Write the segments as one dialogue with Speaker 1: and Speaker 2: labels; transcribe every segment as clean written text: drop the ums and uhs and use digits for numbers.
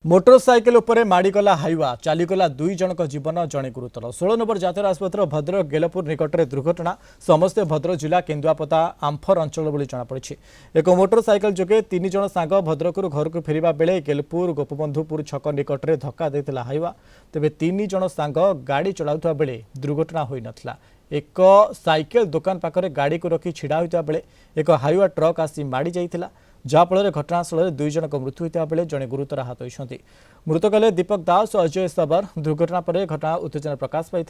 Speaker 1: Motorcycle उपरे माड़ीगला Hyva चलीगला दुई जनक जीवन जड़े गुरुतर 16 नंबर जातीय आसपत्र भद्रक गेलपुर निकट में दुर्घटना समस्ते भद्रक जिला केन्दुआपदा आंफर अंचल बोली जमापड़ी। एक मोटरसाइकेल जोगे 3 जन सांग भद्रक घर को फेरिबा बेले गेलपुर गोपबंधुपुर छक निकट में धक्का देता हाइवा। तेबे 3 जन सांग गाड़ी चलाउथबा बेले दुर्घटना होई नथिला। एक साइकेल दुकान पाखरे गाड़ी को रखी छिड़ा होता बेले एक हाइवा ट्रक आसी माड़ी जाइथिला, जहाँफल घटनास्थल में 2 जनक मृत्यु होता बेले जड़े गुरुतर आहत होती। मृतक हेले दीपक दास और अजय सबर। दुर्घटना पर घटना उत्तेजना प्रकाश पाई।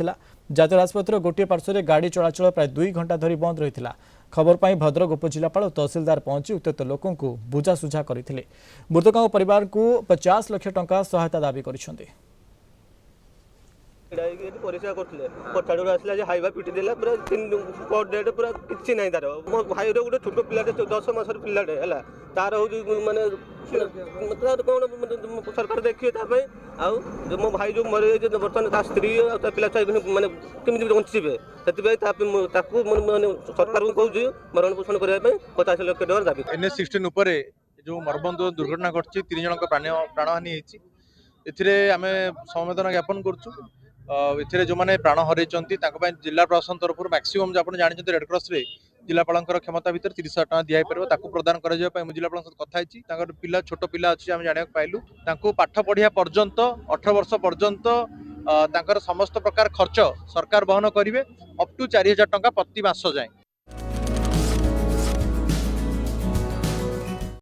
Speaker 1: जातीय आसपत्र गोटे पार्श्व में गाड़ी चलाचल प्राय 2 घंटा धरी बंद रही। खबर पर भद्रक उपजिलापाल और तहसिलदार पहुंची उक्त लोकों को बुझासुझा करते। मृतकों परिवार को 50 लाख टंका सहायता दाबी कर
Speaker 2: परिचय करते पछाड़ आसला हाइवा पिटी देला पूरा 3 डेट पूरा किसी ना तार मो भाई गोटे छोट पिलाटे 10 मासर पिलाटे है तार हूँ मानने कौन सरकार देखिए जो मो भाई जो मरी बर्तमान ता स्त्री पिला मानने कमी बचे से सरकार को कहूँ मरण पोषण करने 50 लाख टका दाबी।
Speaker 3: NH16 उपरे जो मर्मन्तुद दुर्घटना घटी 3 जनक प्राणहानि होती आम संवेदना ज्ञापन करुँ। जो मैंने प्राण हर जिला प्रशासन तरफ मैक्सिमम आप जानते रेडक्रस जिलापाल क्षमता भर 30,000 टका दिपर प्रदान कर जिलापाल कथा पिला छोट पिला अच्छी आम जाना पाइलु पाठ पढ़िया पर्यंत 18 वर्ष पर्यंत समस्त प्रकार खर्च सरकार बहन करेंगे अप टू 4,000 टका प्रति मास जाए।